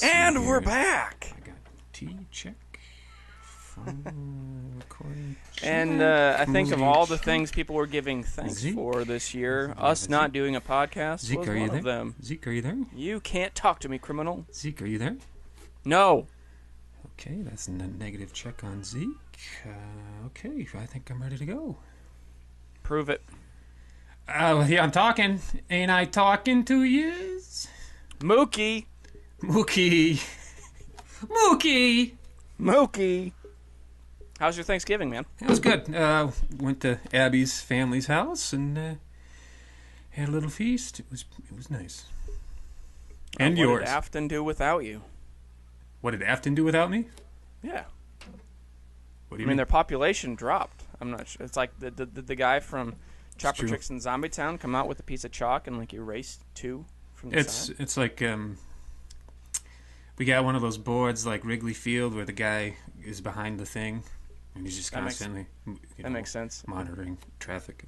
And we're back. I got T check. Phone recording. And I think of all the things people were giving thanks for this year, us not doing a podcast was one of them. Zeke, are you there? You can't talk to me, criminal. Zeke, are you there? No. Okay, that's a negative check on Zeke. Okay, I think I'm ready to go. Prove it. Yeah, I'm talking. Ain't I talking to yous? Mookie. Mookie. Mookie. Mookie. How's your Thanksgiving, man? It was good. Went to Abby's family's house and had a little feast. It was nice. And yours. What did Afton do without you? What did Afton do without me? Yeah. What do you mean? Their population dropped. I'm not sure. It's like the guy from Chopper Chicks in Zombie Town come out with a piece of chalk and like erased two from the side. It's like we got one of those boards like Wrigley Field where the guy is behind the thing and he's just constantly that makes sense. Monitoring traffic.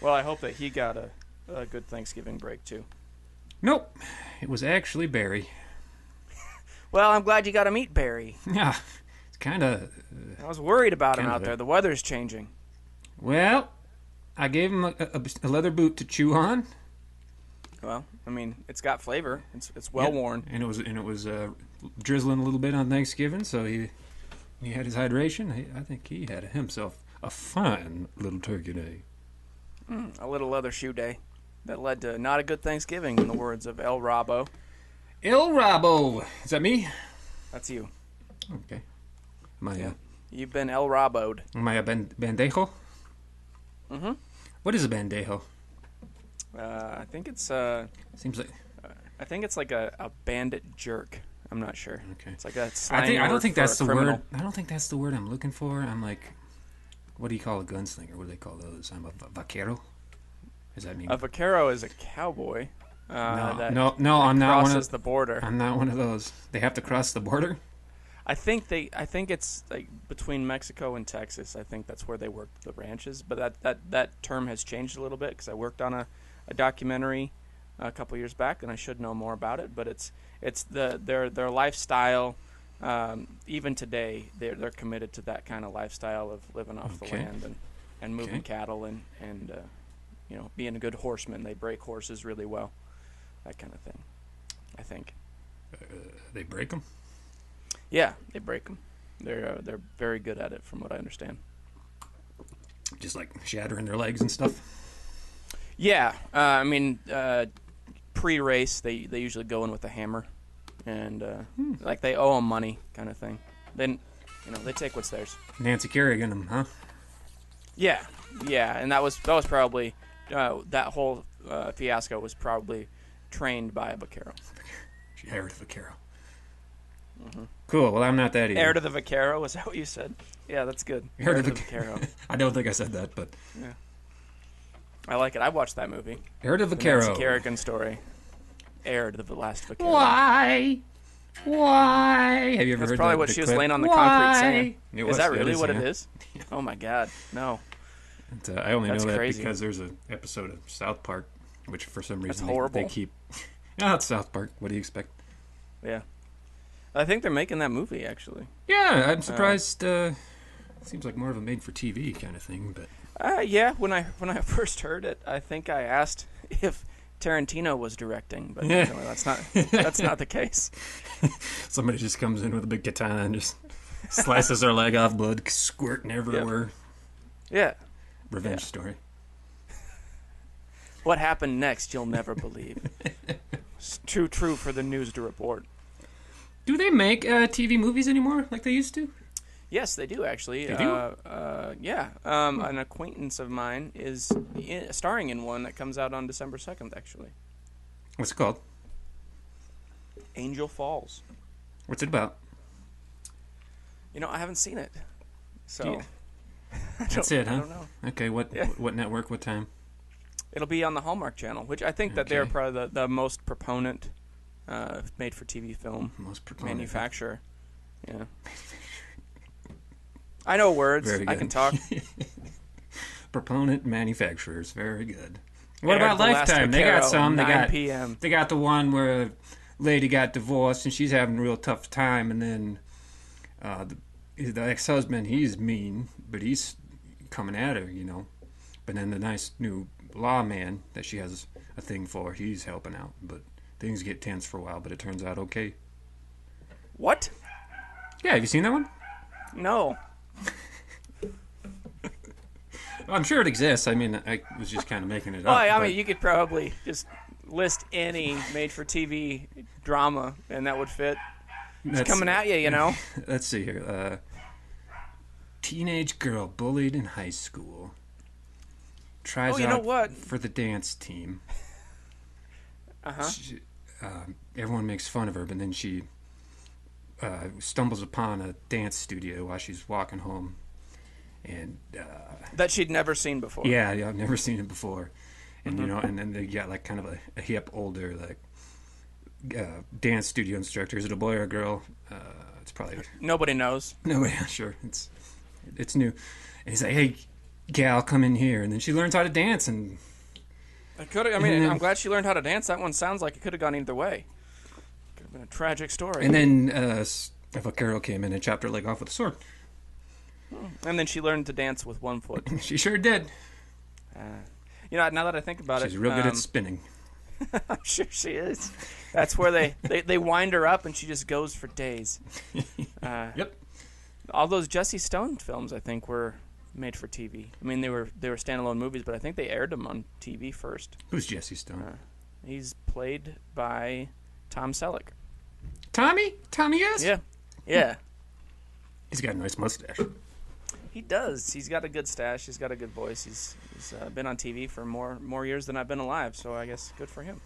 Well, I hope that he got a good Thanksgiving break too. Nope. It was actually Barry. Well, I'm glad you got to meet Barry. Yeah. It's kind of I was worried about him out there. The weather's changing. Well, I gave him a leather boot to chew on. Well, I mean, it's got flavor. It's well worn. And it was drizzling a little bit on Thanksgiving, so he had his hydration. I think he had himself a fine little turkey day. A little leather shoe day that led to not a good Thanksgiving, in the words of El Rabo. El Rabo, is that me? That's you. Okay. Am I? You've been El Rabo'd. Am I a bandejo? Mm-hmm. What is a bandejo? I think it's seems like I think it's like a bandit jerk. I'm not sure. Okay. It's like a slang I don't think that's the criminal. word. I don't think that's the word I'm looking for. I'm like, what do you call a gunslinger? What do they call those? I'm a vaquero. Does that mean a vaquero is a cowboy? No, I'm not one of the border. I'm not one of those. They have to cross the border. I think it's like between Mexico and Texas. I think that's where they work the ranches. But that term has changed a little bit because I worked on a documentary a couple years back, and I should know more about it. But it's their lifestyle. Even today, they're committed to that kind of lifestyle of living off the land and moving cattle and being a good horseman. They break horses really well, that kind of thing. I think they break them. Yeah, they break them. They're very good at it, from what I understand. Just like shattering their legs and stuff. Yeah, pre-race they usually go in with a hammer, and like they owe them money, kind of thing. Then they take what's theirs. Nancy Kerrigan them, huh? Yeah, and that was probably that whole fiasco was probably trained by a vaquero. She hired a vaquero. Mm-hmm. Cool. Well, I'm not that either. Heir to the vaquero, is that what you said? Yeah, that's good. Heir to the vaquero. I don't think I said that, but yeah, I like it. I watched that movie. Heir to the vaquero. Nancy Kerrigan story. Heir to the last vaquero. Why? Have you ever heard That's probably what she was laying on the concrete saying. Is that really what it is? Oh my God, no. I only know that crazy. Because there's an episode of South Park, which for some reason they keep. No, it's South Park. What do you expect? Yeah. I think they're making that movie, actually. Yeah, I'm surprised. It seems like more of a made-for-TV kind of thing, but yeah. When I first heard it, I think I asked if Tarantino was directing, but that's not the case. Somebody just comes in with a big katana and just slices their leg off, blood squirting everywhere. Yep. Yeah. Revenge story. What happened next, you'll never believe. It's too true for the news to report. Do they make TV movies anymore like they used to? Yes, they do, actually. They do? Yeah. An acquaintance of mine is starring in one that comes out on December 2nd, actually. What's it called? Angel Falls. What's it about? I haven't seen it. So that's it, huh? I don't know. Okay, what network, what time? It'll be on the Hallmark Channel, which I think that they're probably the most proponent made-for-TV film manufacturer. Yeah. I know words. I can talk. Proponent manufacturers. Very good. What about Lifetime? They got some. They got the one where lady got divorced and she's having a real tough time, and then the ex-husband, he's mean, but he's coming at her, you know. But then the nice new lawman that she has a thing for, he's helping out. But things get tense for a while, but it turns out okay. What? Yeah, have you seen that one? No. Well, I'm sure it exists. I mean, I was just kind of making it Well, up. I mean, you could probably just list any made-for-TV drama, and that would fit. It's coming at you, you know. Let's see here. Teenage girl bullied in high school. Tries out for the dance team. Everyone makes fun of her, but then she stumbles upon a dance studio while she's walking home. And that she'd never seen before. Yeah, I've never seen it before. And you know, and then they got like kind of a hip, older like dance studio instructor. Is it a boy or a girl? It's probably nobody knows. Nobody, sure. It's new. And he's like, "Hey, gal, come in here." And then she learns how to dance. And I'm glad she learned how to dance. That one sounds like it could have gone either way. Could have been a tragic story. And then if a girl came in and chopped her leg off with a sword. And then she learned to dance with one foot. She sure did. You know, now that I think about she's real good at spinning. I'm sure she is. That's where they wind her up and she just goes for days. Yep. All those Jesse Stone films, I think, were made for TV. I mean, they were standalone movies, but I think they aired them on TV first. Who's Jesse Stone? He's played by Tom Selleck. Tommy? Tommy S? Yeah. Yeah. He's got a nice mustache. He does. He's got a good stash. He's got a good voice. He's been on TV for more years than I've been alive, so I guess good for him.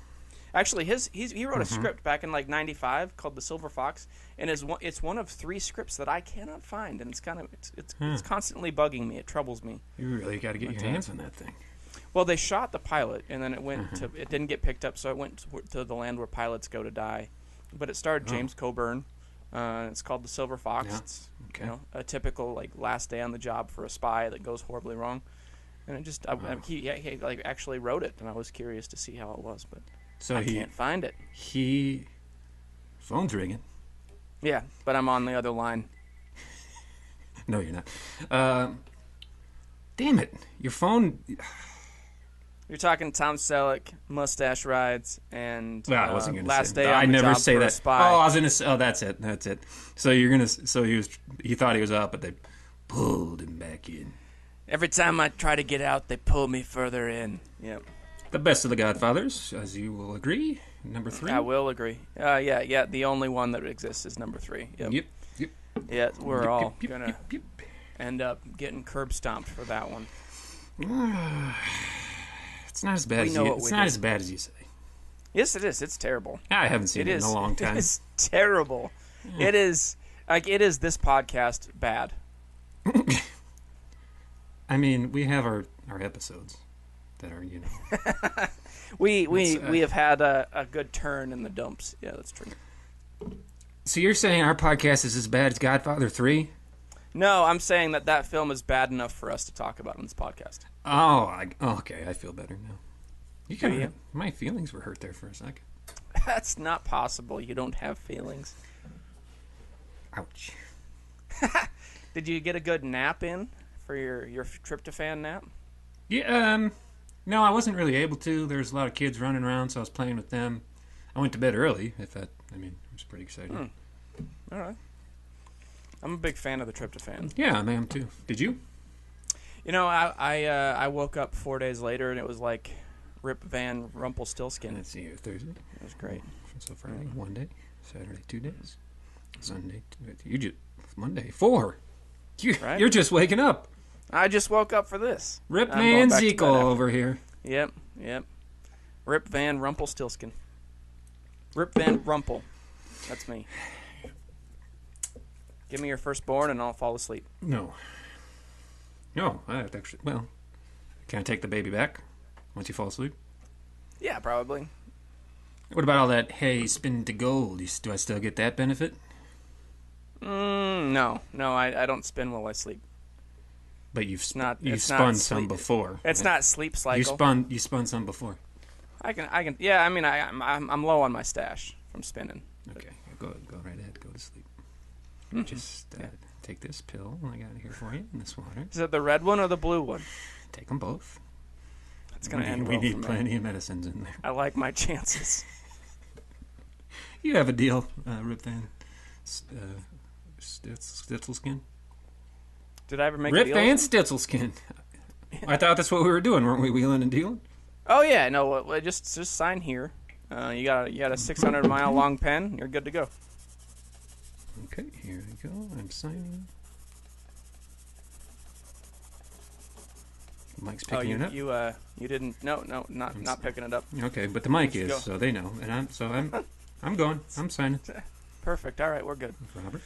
Actually, he wrote a script back in like '95 called The Silver Fox, and it's one of 3 scripts that I cannot find, and it's constantly bugging me. It troubles me. You really got to get your hands on that thing. Well, they shot the pilot, and then it didn't get picked up, so it went to the land where pilots go to die. But it starred James Coburn. It's called The Silver Fox. Yeah. It's a typical like last day on the job for a spy that goes horribly wrong. And it just he like actually wrote it, and I was curious to see how it was, but I can't find it. Phone's ringing. Yeah, but I'm on the other line. No, you're not. Damn it, your phone. You're talking Tom Selleck, mustache rides, and I wasn't gonna last say day that. on I the never job say for that. a spy. Oh, I was gonna say. Oh, that's it. So he thought he was out, but they pulled him back in. Every time I try to get out, they pull me further in. Yep. The best of the Godfathers, as you will agree. Number 3. I will agree. Yeah. The only one that exists is number 3. Yep. Yeah, we're all gonna end up getting curb stomped for that one. It's not as bad as bad as you say. Yes, it is. It's terrible. I haven't seen it in a long time. It is terrible. It is this podcast bad. I mean, we have our episodes that are, you know. we have had a good turn in the dumps. Yeah, that's true. So you're saying our podcast is as bad as Godfather 3? No, I'm saying that film is bad enough for us to talk about on this podcast. Okay, I feel better now. My feelings were hurt there for a second. That's not possible. You don't have feelings. Ouch. Did you get a good nap in for your tryptophan nap? Yeah, no, I wasn't really able to. There was a lot of kids running around, so I was playing with them. I went to bed early, I was pretty excited. All right. I'm a big fan of the tryptophan. Yeah, I am too. Did you? You know, I woke up 4 days later, and it was like Rip Van Rumpelstiltskin. Let's see here, Thursday. It was great. So Friday, 1 day. Saturday, 2 days. Sunday, 2 Monday, 4. You're just waking up. I just woke up for this. Rip Van Zeke over here. Yep. Rip Van Rumpelstiltskin. Rip Van Rumpel. That's me. Give me your firstborn and I'll fall asleep. No, I have to actually. Well, can I take the baby back once you fall asleep? Yeah, probably. What about all that hay spin to gold? Do I still get that benefit? No, I don't spin while I sleep. But you've spun not some before. It's not sleep cycle. You spun some before. I can. Yeah, I mean, I'm low on my stash from spinning. Okay, go right ahead. Go to sleep. Mm-hmm. Just take this pill I got here for you, and this water. Is it the red one or the blue one? Take them both. It's going to end We well need for me. plenty of medicines in there. I like my chances. You have a deal, Rip Van Stitzelskin? Did I ever make a Rip deal? Van Stitzelskin. I thought that's what we were doing, weren't we? Wheeling and dealing? Oh yeah, no. Well, just sign here. You got a 600-mile long pen. You're good to go. Okay, here we go. I'm signing. Mike's picking it up. You didn't. No, not picking it up. Okay, but the mic Let's is, go. so they know, and I'm going. I'm signing. Perfect. All right, we're good. Robert,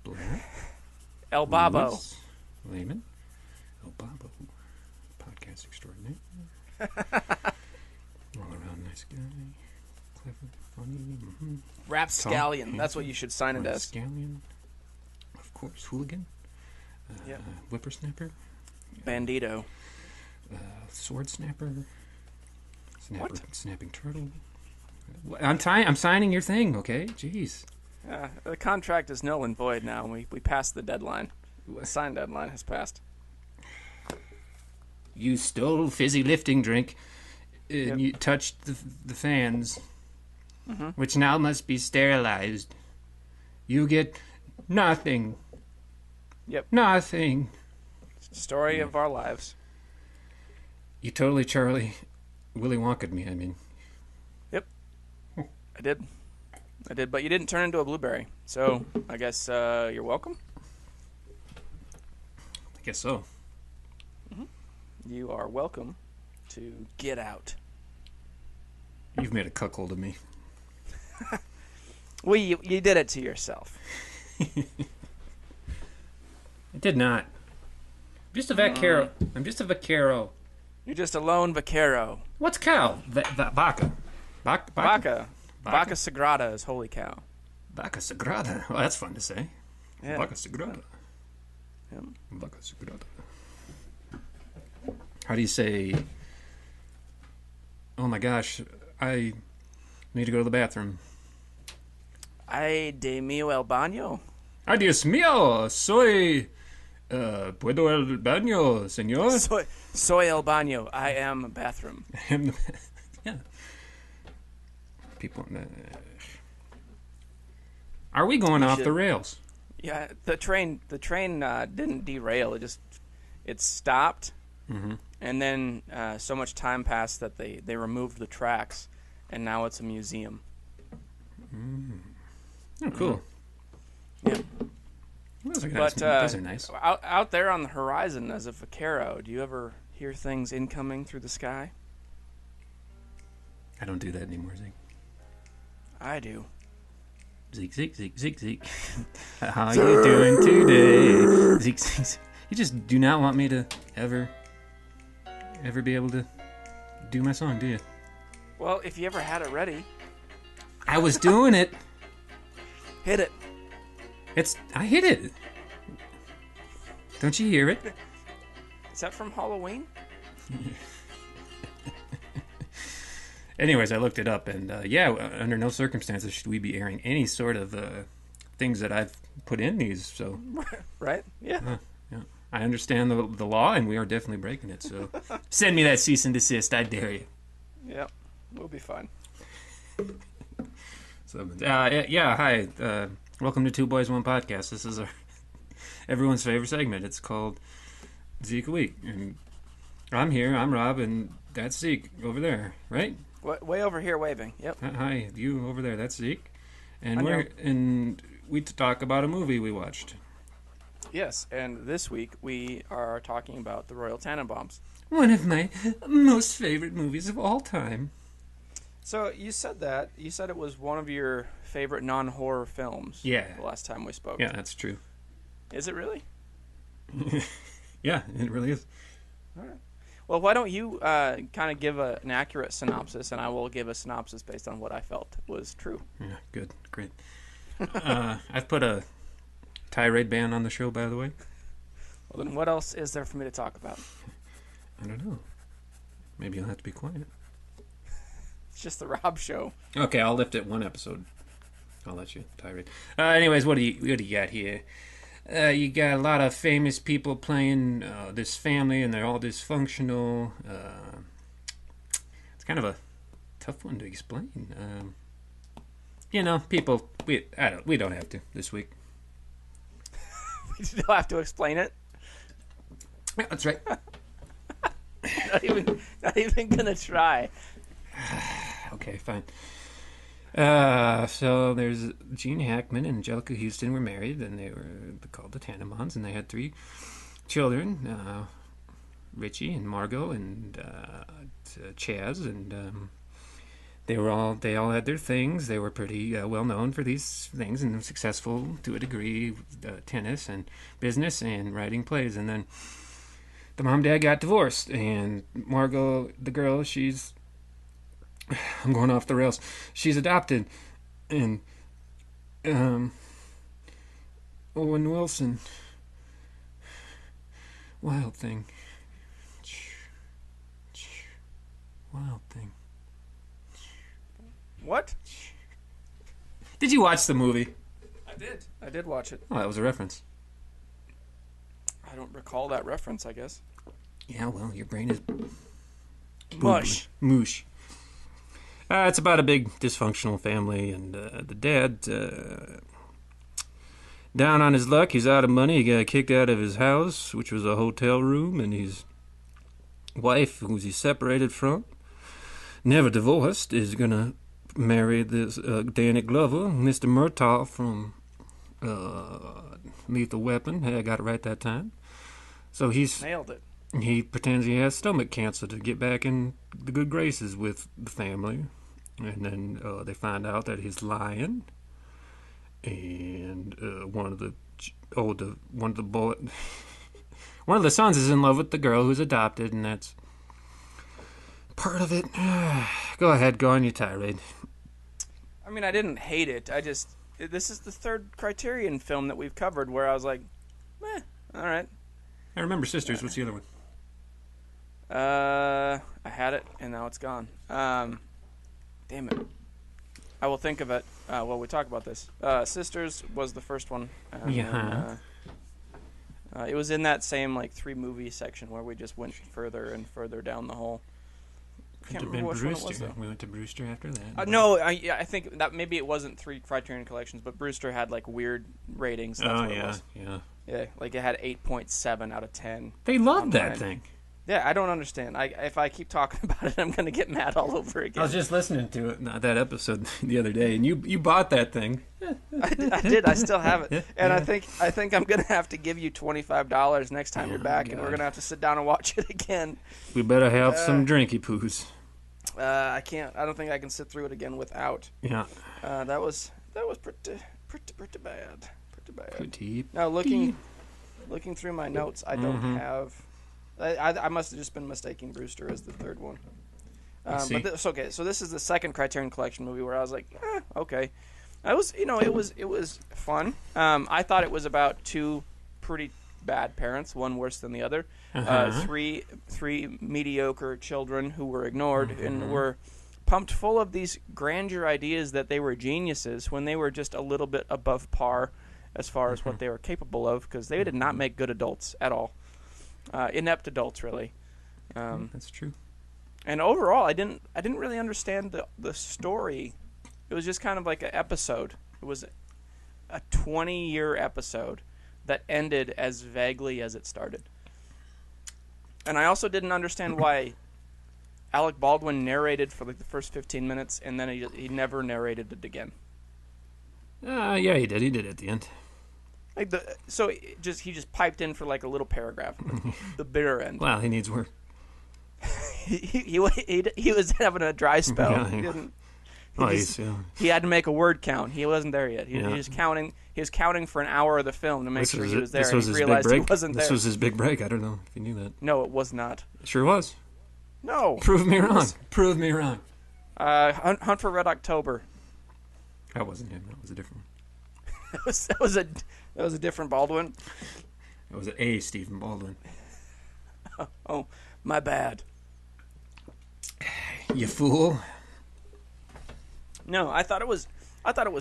Blair, El Babo. Lewis, Lehman, El Babo, podcast extraordinaire. All around nice guy, clever, funny. Mm-hmm. Rapscallion. That's what you should sign it as. Rapscallion, of course. Hooligan. Yep. Whippersnapper. Bandito. Sword snapper. What? Snapping turtle. I'm signing your thing, okay? Jeez. The contract is null and void now. We passed the deadline. The sign deadline has passed. You stole fizzy lifting drink, and Yep. you touched the fans, Mm-hmm. which now must be sterilized. You get nothing. Yep. Nothing. Story of our lives. You totally Charlie Willy Wonka'd me, I mean. I did, but you didn't turn into a blueberry. So I guess you're welcome. I guess so. You are welcome to get out. You've made a cuckold of me. Well, you did it to yourself. I did not. I'm just a vaquero. I'm just a vaquero. You're just a lone vaquero. What's cow? Vaca. Vaca. Vaca Sagrada is holy cow. Vaca Sagrada. Well, that's fun to say. Yeah. Vaca Sagrada. Yeah. Vaca Sagrada. How do you say, oh my gosh, I need to go to the bathroom. Ay de mio el baño. Ay, Dios mío, soy, puedo el baño, señor? Soy el baño. I am a bathroom. Yeah. People, are we going off the rails? Yeah, the train didn't derail. It stopped, Mm-hmm. and then so much time passed that they removed the tracks, and now it's a museum. Oh, cool. Yeah. Those are nice. Out there on the horizon, as a vaquero, do you ever hear things incoming through the sky? I don't do that anymore, Zeke. I do. Zeke, Zeke, Zeke, Zeke, Zeke. How you doing today? Zeke, Zeke, Zeke. You just do not want me to ever be able to do my song, do you? Well, if you ever had it ready, I was doing it. hit it. I hit it. Don't you hear it? Is that from Halloween? Anyways, I looked it up, and under no circumstances should we be airing any sort of things that I've put in these. So, Right? Yeah. yeah, I understand the law, and we are definitely breaking it. So, send me that cease and desist. I dare you. Yep. We'll be fine. So, hi. Welcome to Two Boys One Podcast. This is everyone's favorite segment. It's called Zeke a Week, and I'm here. I'm Rob, and that's Zeke over there, right? Way over here waving. Yep. Hi, you over there. That's Zeke, and I know. we talk about a movie we watched. Yes, and this week we are talking about the Royal Tanenbaums. One of my most favorite movies of all time. So you said that. You said it was one of your favorite non-horror films. Yeah. The last time we spoke. Yeah, that's true. Is it really? Yeah, it really is. All right. Well, why don't you kind of give an accurate synopsis, and I will give a synopsis based on what I felt was true. Yeah, good, great. I've put a tirade ban on the show, by the way. Well, then what else is there for me to talk about? I don't know. Maybe you'll have to be quiet. It's just the Rob show. Okay, I'll lift it one episode. I'll let you tirade. Anyways, what do you got here? You got a lot of famous people playing this family, and they're all dysfunctional. It's kind of a tough one to explain. People. We don't have to this week. We don't have to explain it. Yeah, that's right. Not even gonna try. Okay, fine. So there's Gene Hackman and Angelica Houston were married, and they were called the Tanenbaums, and they had 3 children, Richie and Margot and Chaz, and they all had their things. They were pretty well known for these things and successful to a degree, tennis and business and writing plays. And then the mom and dad got divorced, and Margot, the girl, I'm going off the rails. She's adopted, and Owen Wilson, Wild Thing, Wild Thing. What? Did you watch the movie? I did. I did watch it. Oh, that was a reference. I don't recall that reference, I guess. Yeah, well, your brain is Mush. Moosh. It's about a big dysfunctional family, and the dad, down on his luck, he's out of money. He got kicked out of his house, which was a hotel room, and his wife, who he's separated from, never divorced, is going to marry this Danny Glover, Mr. Murtaugh from Lethal Weapon. Hey, I got it right that time. So nailed it. He pretends he has stomach cancer to get back in the good graces with the family, and then they find out that he's lying. And one of the sons is in love with the girl who's adopted, and that's part of it. Go ahead, go on your tirade. I mean, I didn't hate it. This is the third Criterion film that we've covered where I was like, all right. I remember Sisters. What's the other one? I had it, and now it's gone. Damn it. I will think of it while we talk about this. Sisters was the first one. Yeah. It was in that same 3-movie section where we just went further and further down the hole. Can't remember which one it was, though. We went to Brewster after that. No, I think that maybe it wasn't 3 Criterion collections, but Brewster had weird ratings. That's what it was. Yeah. Yeah, it had 8.7 out of 10. They loved that thing. Yeah, I don't understand. If I keep talking about it, I'm going to get mad all over again. I was just listening to it, that episode the other day, and you bought that thing. I did. I still have it, and I think I'm going to have to give you $25 next time you're back, and we're going to have to sit down and watch it again. We better have some drinky poos. I can't. I don't think I can sit through it again without. Yeah. That was pretty bad. Pretty. Now looking through my notes, I don't have. I must have just been mistaking Brewster as the third one. But okay. So this is the second Criterion Collection movie where I was like, okay. It was fun. I thought it was about 2 pretty bad parents, one worse than the other. Three mediocre children who were ignored and were pumped full of these grandeur ideas that they were geniuses when they were just a little bit above par as far as what they were capable of, because they did not make good adults at all. Inept adults, really. That's true. And overall, I didn't really understand the story. It was just kind of like an episode. It was a 20-year episode that ended as vaguely as it started. And I also didn't understand why Alec Baldwin narrated for the first 15 minutes, and then he never narrated it again. Yeah, he did. He did at the end. He just piped in for a little paragraph, the bitter end. Well, he needs work. he was having a dry spell. Yeah, he had to make a word count. He wasn't there yet. He was counting. He was counting for an hour of the film to make sure he was there. And he realized he wasn't there. This was his big break. I don't know if you knew that. No, it was not. It sure was. No. Prove me wrong. Prove me wrong. Hunt for Red October. That wasn't him. That was a different one. That was a different Baldwin. It was a Stephen Baldwin. Oh, my bad. You fool. No, I thought it was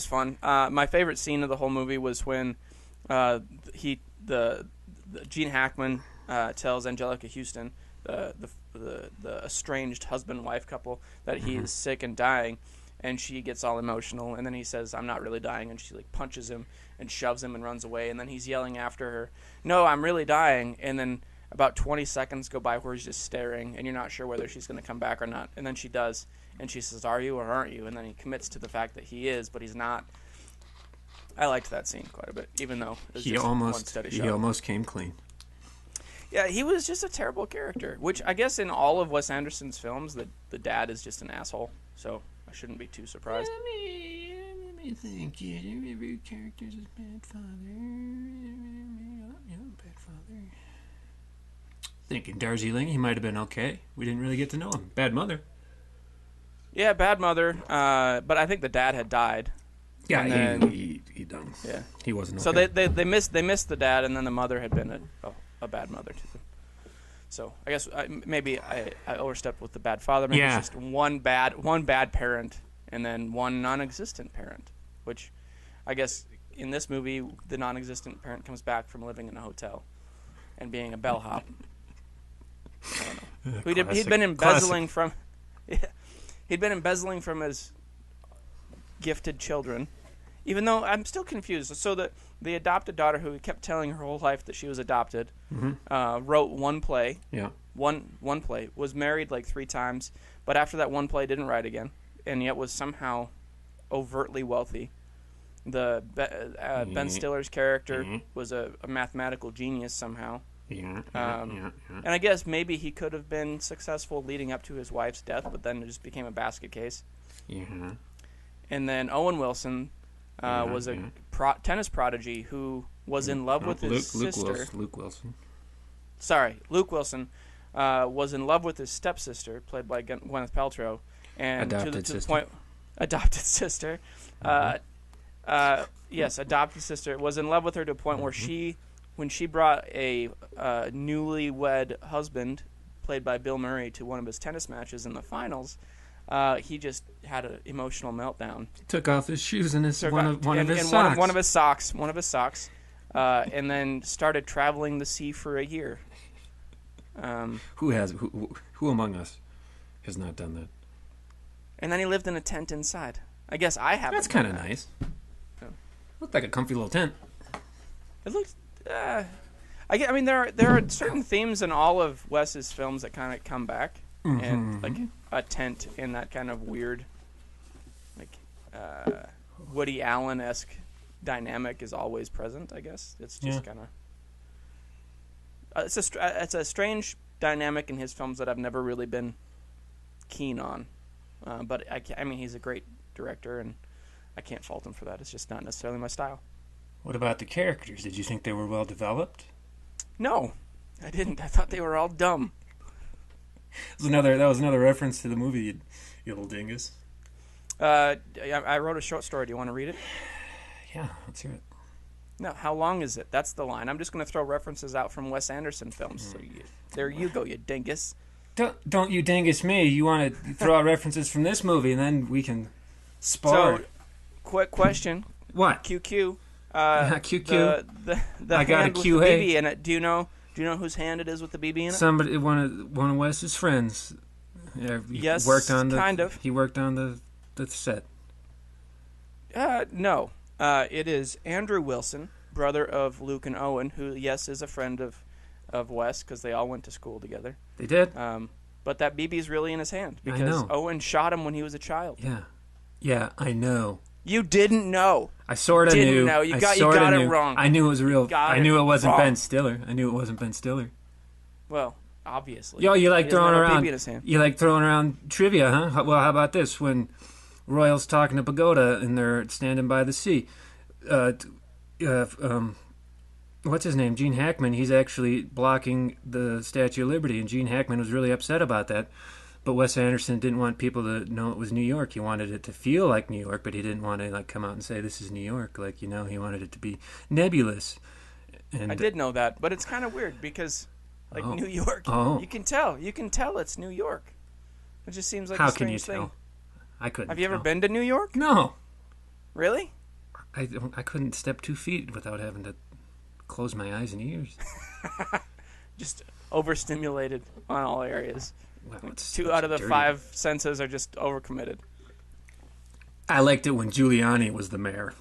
fun. My favorite scene of the whole movie was when the Gene Hackman tells Angelica Houston, the estranged husband-wife couple, that he is sick and dying, and she gets all emotional, and then he says, "I'm not really dying," and she like punches him and shoves him and runs away, and then he's yelling after her, "No, I'm really dying," and then about 20 seconds go by where he's just staring, and you're not sure whether she's going to come back or not, and then she does, and she says, "Are you or aren't you?" And then he commits to the fact that he is, but he's not. I liked that scene quite a bit, even though it was just one steady shot. He almost came clean. Yeah, he was just a terrible character, which I guess in all of Wes Anderson's films, the dad is just an asshole, so I shouldn't be too surprised. Let me think. Every character's a bad father. Bad father. Thinking Darjeeling, he might have been okay. We didn't really get to know him. Bad mother. Yeah, bad mother, but I think the dad had died. Yeah, he done. Yeah, he wasn't okay. So they missed the dad, and then the mother had been a bad mother to them. So I guess maybe I overstepped with the bad father. Maybe it's just one bad parent and then one non-existent parent, which I guess in this movie the non-existent parent comes back from living in a hotel and being a bellhop. I don't know. He'd been embezzling from. Yeah, he'd been embezzling from his gifted children, even though I'm still confused. So the adopted daughter, who kept telling her whole life that she was adopted, wrote one play. Yeah. One play, was married like 3 times, but after that one play didn't write again, and yet was somehow overtly wealthy. The Ben Stiller's character was a mathematical genius somehow. And I guess maybe he could have been successful leading up to his wife's death, but then it just became a basket case. And then Owen Wilson was a tennis prodigy who was in love with his sister. Luke Wilson. Sorry, Luke Wilson was in love with his stepsister, played by Gwyneth Paltrow, and to the point, adopted sister. Yes, adopted sister was in love with her to a point where when she brought a newlywed husband, played by Bill Murray, to one of his tennis matches in the finals, he just had an emotional meltdown. He took off his shoes and one of his socks, and then started traveling the sea for a year. Who among us has not done that? And then he lived in a tent inside. I guess I haven't. That's kind of nice. Yeah. Looked like a comfy little tent. It looks. I mean, there are certain themes in all of Wes's films that kind of come back, and like a tent in that kind of weird, like Woody Allen-esque dynamic is always present. I guess it's just kind of it's a strange dynamic in his films that I've never really been keen on, but I mean he's a great director and I can't fault him for that. It's just not necessarily my style. What about the characters? Did you think they were well developed? No, I didn't. I thought they were all dumb. That was another reference to the movie, you little dingus. I wrote a short story. Do you want to read it? Yeah, let's hear it. No, how long is it? That's the line. I'm just going to throw references out from Wes Anderson films. So there you go, you dingus. Don't you dingus me. You want to throw out references from this movie, and then we can spar. So, quick question. What? QQ. QQ. The I got hand a with QA. the BB in it. Do you know whose hand it is with the BB in it? Somebody, one of Wes's friends. Yeah, yes, kind of. He worked on the set. No. It is Andrew Wilson, brother of Luke and Owen, who, yes, is a friend of Wes because they all went to school together. They did? But that BB's really in his hand because Owen shot him when he was a child. Yeah, I know. You didn't know. I sort of knew. Didn't know. You got it wrong. I knew it was real. I knew it wasn't Ben Stiller. I knew it wasn't Ben Stiller. Well, obviously. Yo, you like throwing around trivia, huh? Well, how about this? When Royal's talking to Pagoda and they're standing by the sea, what's his name? Gene Hackman. He's actually blocking the Statue of Liberty, and Gene Hackman was really upset about that. But Wes Anderson didn't want people to know it was New York. He wanted it to feel like New York, but he didn't want to come out and say this is New York. He wanted it to be nebulous. And I did know that, but it's kind of weird because New York, you can tell it's New York. It just seems like a strange thing. I couldn't. Have you ever tell. been to New York? No. Really? I couldn't step 2 feet without having to close my eyes and ears. Just overstimulated on all areas. Wow, it's 2 out of the dirty. 5 senses are just overcommitted. I liked it when Giuliani was the mayor.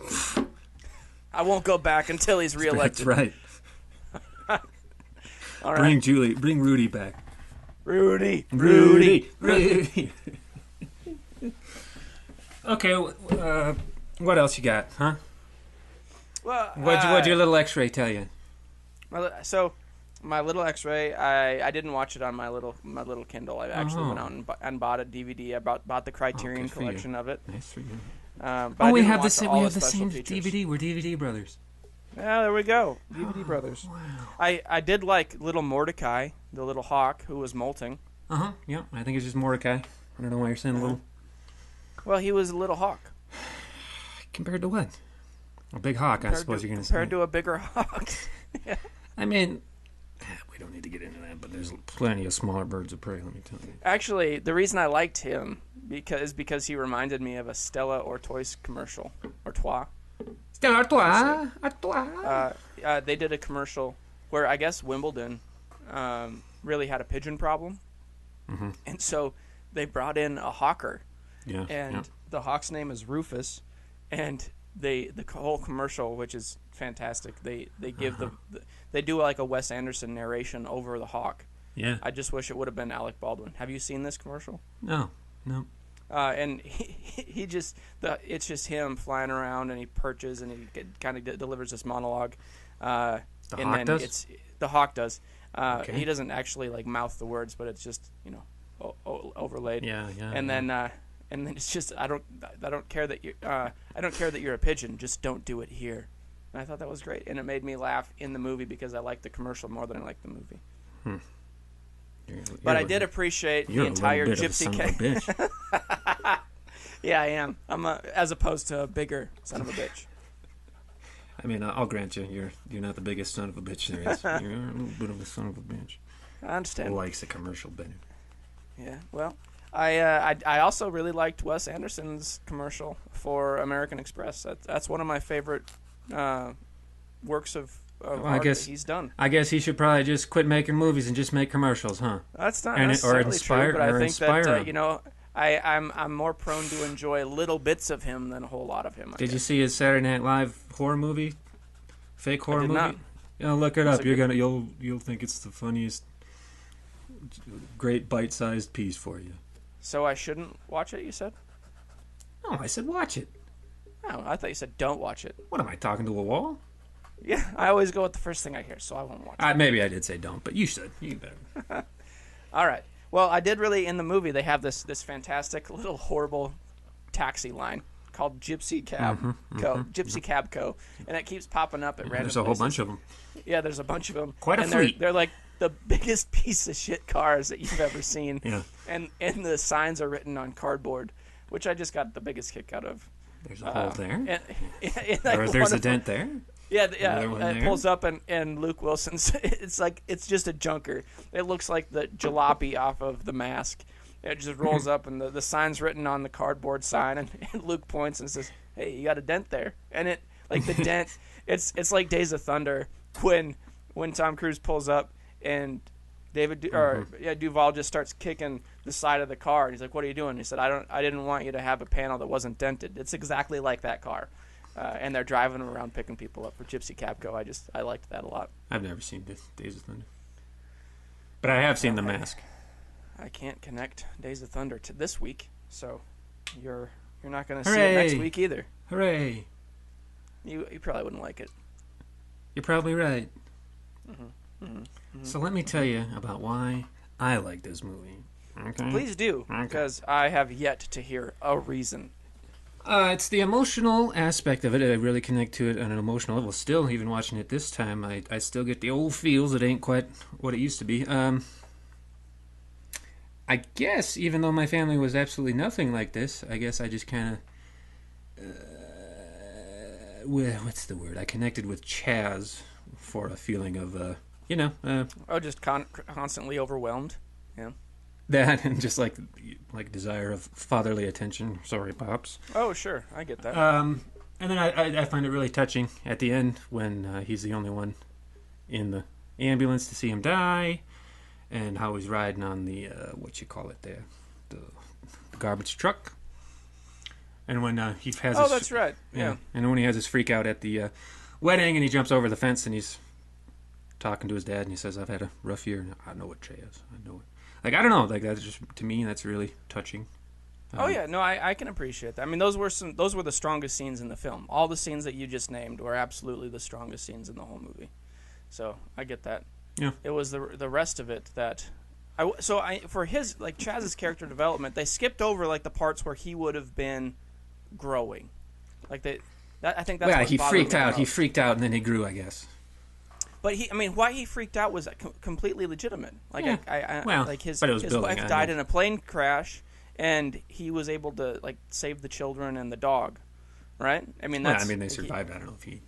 I won't go back until he's reelected. That's right. All right. Bring Rudy back. Rudy. Okay, what else you got, huh? Well, What'd your little X-ray tell you? So, my little X-ray, I didn't watch it on my little Kindle. I actually went out and bought a DVD. I bought the Criterion good for collection of it. Nice for you. But We I have didn't watch all the same features. DVD. We're DVD brothers. Yeah, there we go. DVD brothers. Wow. I did like little Mordecai, the little hawk who was molting. Yeah, I think it's just Mordecai. I don't know why you're saying little. Well, he was a little hawk. Compared to what? A big hawk, I suppose you're going to say. Compared to a bigger hawk. Yeah. I mean, we don't need to get into that, but there's plenty of smaller birds of prey, let me tell you. Actually, the reason I liked him because he reminded me of a Stella Artois commercial. Artois. Stella Artois. They did a commercial where I guess Wimbledon really had a pigeon problem. Mm-hmm. And so they brought in a hawker. Yeah. And the hawk's name is Rufus. And the whole commercial, which is fantastic, they give they do like a Wes Anderson narration over the hawk. Yeah. I just wish it would have been Alec Baldwin. Have you seen this commercial? No. And he just it's just him flying around, and he perches and he kind of delivers this monologue. The hawk does? The hawk does. Okay. He doesn't actually like mouth the words, but it's just overlaid. Yeah. And then it's just I don't care that you're a pigeon. Just don't do it here. And I thought that was great, and it made me laugh in the movie because I liked the commercial more than I liked the movie. But I did appreciate the entire Gypsy Cat. Yeah, I am. I'm as opposed to a bigger son of a bitch. I mean, I'll grant you, you're not the biggest son of a bitch there is. You're a little bit of a son of a bitch. I understand. Who likes a commercial better? Yeah, well, I also really liked Wes Anderson's commercial for American Express. That's one of my favorite works of art that he's done. I guess he should probably just quit making movies and just make commercials, huh? That's not or necessarily inspire, true, but I think inspire that him. I'm more prone to enjoy little bits of him than a whole lot of him. Did you see his Saturday Night Live horror movie? Fake horror movie? Not. Look it up. You'll think it's the funniest, great bite-sized piece for you. So I shouldn't watch it, you said? No, I said watch it. Oh, I thought you said don't watch it. What am I talking to a wall? Yeah, I always go with the first thing I hear, so I won't watch it. Maybe I did say don't, but you should. You better. All right. Well, I did really, in the movie, they have this fantastic little horrible taxi line called Gypsy Cab Co. Gypsy Cab Co. And it keeps popping up at random There's a whole bunch of them. Yeah, there's a bunch of them. Quite a fleet. They're like the biggest piece of shit cars that you've ever seen. Yeah. And the signs are written on cardboard, which I just got the biggest kick out of. There's a hole there. Like there's a dent there. Yeah, It pulls up and Luke Wilson's. It's just a junker. It looks like the jalopy off of The Mask. It just rolls up and the sign's written on the cardboard sign, and Luke points and says, "Hey, you got a dent there." And it like the dent. It's like Days of Thunder when Tom Cruise pulls up and Duvall just starts kicking the side of the car, and he's like, "What are you doing?" He said, "I didn't want you to have a panel that wasn't dented." It's exactly like that car. And they're driving them around picking people up for Gypsy Cabco. I liked that a lot. I've never seen Days of Thunder, but I have seen The Mask. I can't connect Days of Thunder to this week, so you're not going to see it next week either. Hooray! You probably wouldn't like it. You're probably right. So let me tell you about why I like this movie. Okay. Please do, because I have yet to hear a reason. It's the emotional aspect of it. I really connect to it on an emotional level. Still, even watching it this time, I still get the old feels. It ain't quite what it used to be. I guess, even though my family was absolutely nothing like this, I guess I just kind of... what's the word? I connected with Chaz for a feeling of, just constantly overwhelmed. Yeah. That and just like desire of fatherly attention. Sorry, pops. Oh, sure, I get that. And then I find it really touching at the end when he's the only one in the ambulance to see him die, and how he's riding on the what you call it there, the garbage truck. And when he has that's right. Yeah. And when he has his freak out at the wedding, and he jumps over the fence, and he's talking to his dad, and he says, "I've had a rough year. And I know what Trey is. I know it." Like, I don't know. Like, that's just, to me, that's really touching. Oh yeah, no, I can appreciate that. I mean, those were the strongest scenes in the film. All the scenes that you just named were absolutely the strongest scenes in the whole movie. So I get that. Yeah. It was the rest of it that for his, like, Chaz's character development, they skipped over like the parts where he would have been growing. Like I think that's well, what he freaked out. Most. He freaked out, and then he grew, I guess. But why he freaked out was completely legitimate. Like, yeah. like his building, wife died in a plane crash, and he was able to, like, save the children and the dog, right? I mean, they survived. I don't know if he.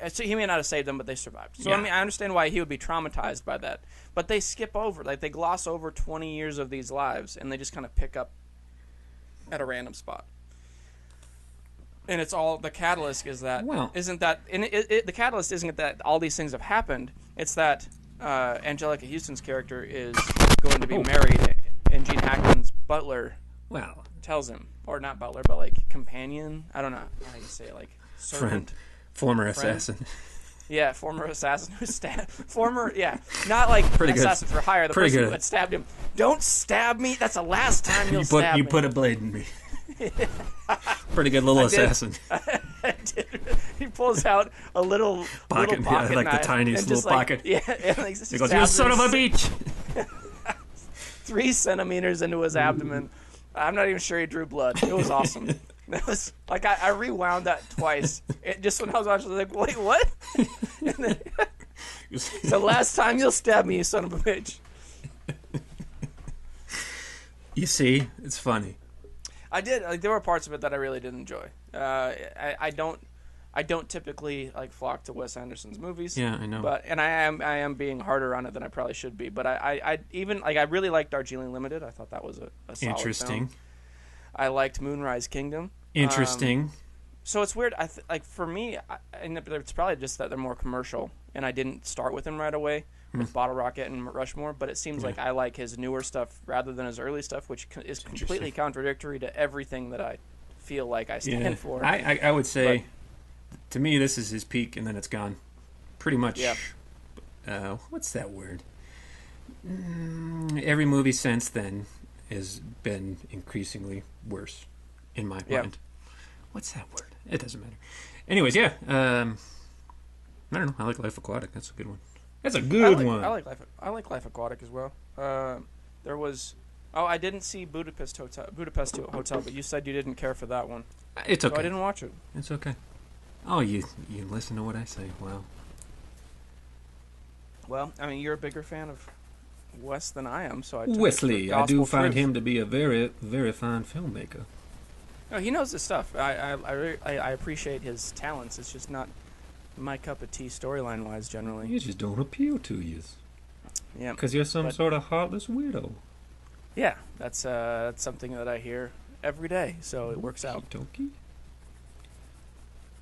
So he may not have saved them, but they survived. So yeah. I mean, I understand why he would be traumatized by that. But they skip over, like, they gloss over 20 years of these lives, and they just kind of pick up at a random spot. And it's all, the catalyst is that, the catalyst isn't that all these things have happened. It's that Angelica Houston's character is going to be married, and Gene Hackman's butler tells him, or not butler, but, like, companion. I don't know how you say it, like, servant. Former assassin. Yeah, former assassin who stabbed. Not like assassin for hire, the person who had stabbed him. Don't stab me. That's the last time you'll stab me. You put a blade in me. Pretty good little assassin. I did. He pulls out a little pocket like knife, the tiniest little pocket. Yeah, and like, he goes, "You son of a bitch!" 3 centimeters into his abdomen. I'm not even sure he drew blood. It was awesome. That was like, I rewound that twice. Just when I was watching, I was like, "Wait, what?" And then, the last time you'll stab me, you son of a bitch. You see, it's funny. I did. Like, there were parts of it that I really did enjoy. I don't typically, like, flock to Wes Anderson's movies. Yeah, I know. But I am being harder on it than I probably should be. But I even, like, I really liked Darjeeling Limited. I thought that was a solid interesting film. I liked Moonrise Kingdom. Interesting. So it's weird. Like, for me, and it's probably just that they're more commercial, and I didn't start with him right away with Bottle Rocket and Rushmore. But it seems like I like his newer stuff rather than his early stuff, which is completely contradictory to everything that I feel like I stand for. I would say, to me, this is his peak, and then it's gone. Pretty much. Yeah. What's that word? Every movie since then has been increasingly worse, in my mind. What's that word? It doesn't matter. Anyways, I don't know. I like Life Aquatic. That's a good one. That's a good one. I like Life Aquatic as well. There was. Oh, I didn't see Budapest Hotel, but you said you didn't care for that one. It's okay. So I didn't watch it. It's okay. Oh, you listen to what I say. Wow. Well, I mean, you're a bigger fan of Wes than I am, so Wesley, I do find him to be a very, very fine filmmaker. No, he knows his stuff. I appreciate his talents. It's just not my cup of tea storyline-wise, generally. You just don't appeal to you. Yeah. Because you're some sort of heartless weirdo. Yeah, that's something that I hear every day, so it works out. Donkey.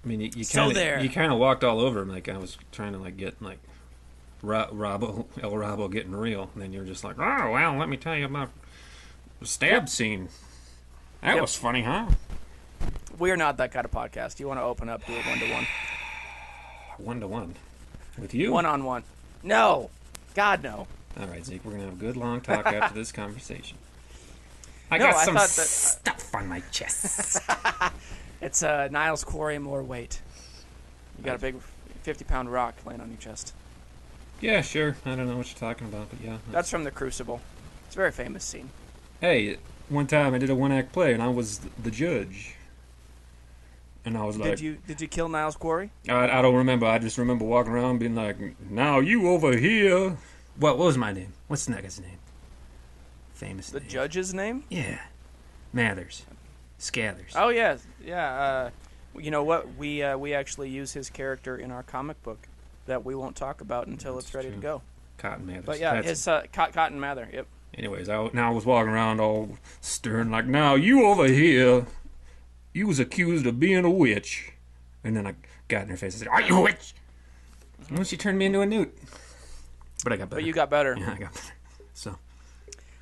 I mean, you kind of walked all over him. Like, I was trying to, like, get, like, El Rabo getting real, and then you're just like, oh, well, let me tell you about the stab scene. That was funny, huh? We're not that kind of podcast. You want to open up, do it 1-to-1. 1-to-1? With you? 1-on-1. No. God, no. All right, Zeke, we're going to have a good long talk after this conversation. I got some stuff on my chest. It's Niles Quarry, more weight. You got a big 50-pound rock laying on your chest. Yeah, sure. I don't know what you're talking about, but yeah. That's from The Crucible. It's a very famous scene. Hey, one time I did a one-act play, and I was the judge. And I was like... Did you kill Niles Quarry? I don't remember. I just remember walking around being like, now you over here. What was my name? What's the guy's name? Famous name. The judge's name? Yeah. Mathers. Scathers. Oh, yeah. Yeah. You know what? We actually use his character in our comic book that we won't talk about until it's ready to go. Cotton Mathers. But yeah, his Cotton Mather. Yep. Anyways, I was walking around all stern, like, now you over here, you was accused of being a witch. And then I got in her face and said, are you a witch? Well, she turned me into a newt. But I got better. But you got better. Yeah, I got better. So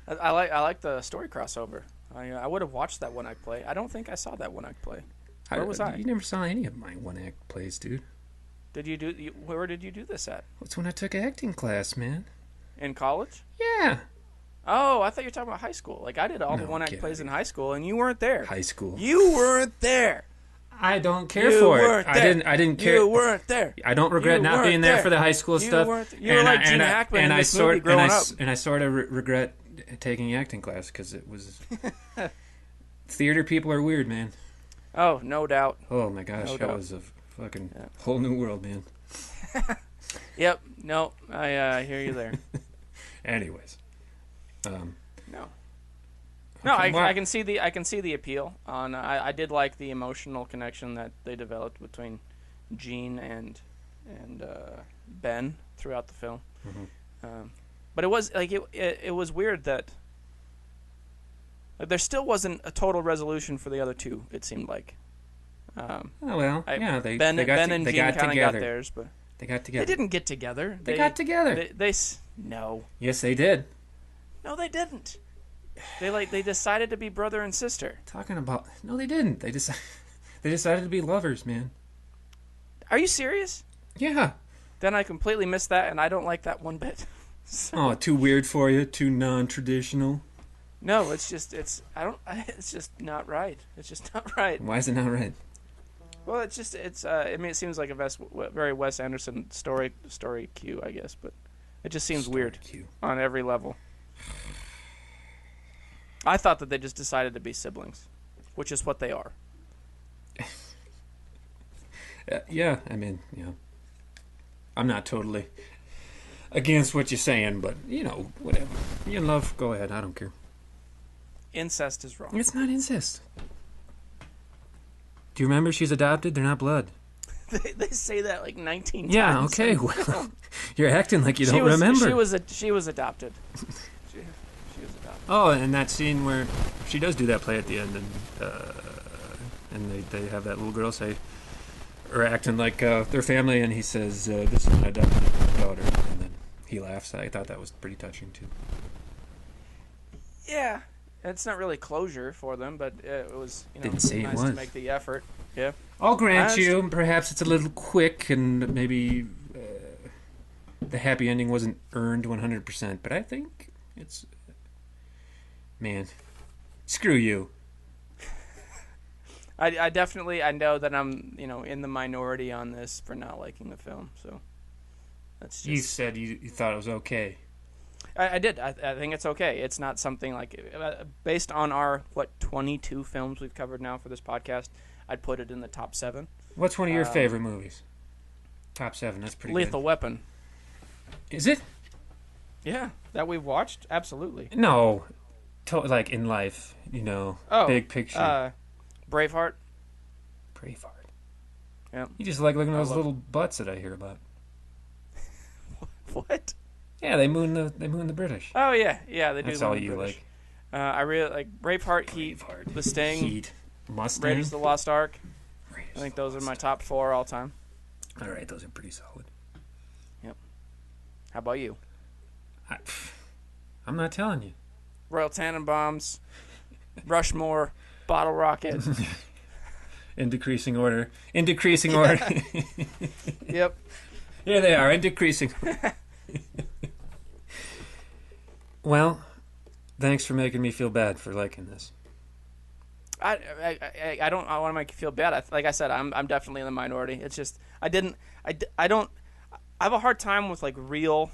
I like the story crossover. I would have watched that one-act play. I don't think I saw that one-act play. Where was I? You never saw any of my one-act plays, dude. Where did you do this at? That's when I took acting class, man. In college? Yeah. Oh, I thought you were talking about high school. Like, I did all the one-act plays in high school, and you weren't there. High school. You weren't there. I don't care for it. I didn't care. You weren't there. I don't regret not being there for the high school stuff. You were like Gene Hackman in this movie growing up. And I sort of regret taking acting class because it was... Theater people are weird, man. Oh, no doubt. Oh, my gosh. That was a fucking whole new world, man. Yep. No, I hear you there. Anyways. No. No, I can see the appeal. I did like the emotional connection that they developed between Gene and Ben throughout the film. Mm-hmm. But it was like it was weird that there still wasn't a total resolution for the other two. It seemed like. Ben and Gene kind of got theirs, but they got together. They didn't get together. They got together. No. Yes, they did. No, they didn't. They decided to be brother and sister. No, they didn't. They decided to be lovers, man. Are you serious? Yeah. Then I completely missed that, and I don't like that one bit. Oh, too weird for you? Too non-traditional? No, it's just not right. It's just not right. Why is it not right? Well, it seems like a very Wes Anderson story cue, I guess, but it just seems weird on every level. I thought that they just decided to be siblings, which is what they are. Yeah, I mean, I'm not totally against what you're saying, but, whatever. You in love, go ahead. I don't care. Incest is wrong. It's not incest. Do you remember she's adopted? They're not blood. They say that like 19 times. Yeah, okay. Well, you're acting like you don't remember. She was adopted. She was adopted. Oh, and that scene where she does do that play at the end, and they have that little girl say, or acting like their family, and he says, "This is my adopted daughter," and then he laughs. I thought that was pretty touching too. Yeah. It's not really closure for them, but it was Didn't say nice it was. to make the effort. Yeah. I'll grant you, perhaps it's a little quick, and maybe the happy ending wasn't earned 100%, but I think it's... Man, screw you. I know that I'm in the minority on this for not liking the film, so that's just... You said you thought it was okay. I did. I think it's okay. It's not something like... based on our, 22 films we've covered now for this podcast, I'd put it in the top 7. What's one of your favorite movies? Top 7, that's pretty Lethal good. Weapon. Is it? Yeah, that we've watched? Absolutely. No. Like in life, big picture. Braveheart. Braveheart. Yeah. You just like looking at those little butts that I hear about. What? Yeah, they moon the British. Oh yeah, they do. That's all you British. Like. I really like Braveheart, Heat, The Sting, Heat, Mustang, Raiders of the Lost Ark. I think those are my top 4 all time. All right, those are pretty solid. Yep. How about you? I'm not telling you. Royal Tanenbaums, Rushmore, Bottle Rocket. In decreasing order. Order. Yep. Here they are, in decreasing. Well, thanks for making me feel bad for liking this. I don't want to make you feel bad. Like I said, I'm definitely in the minority. It's just I have a hard time with like real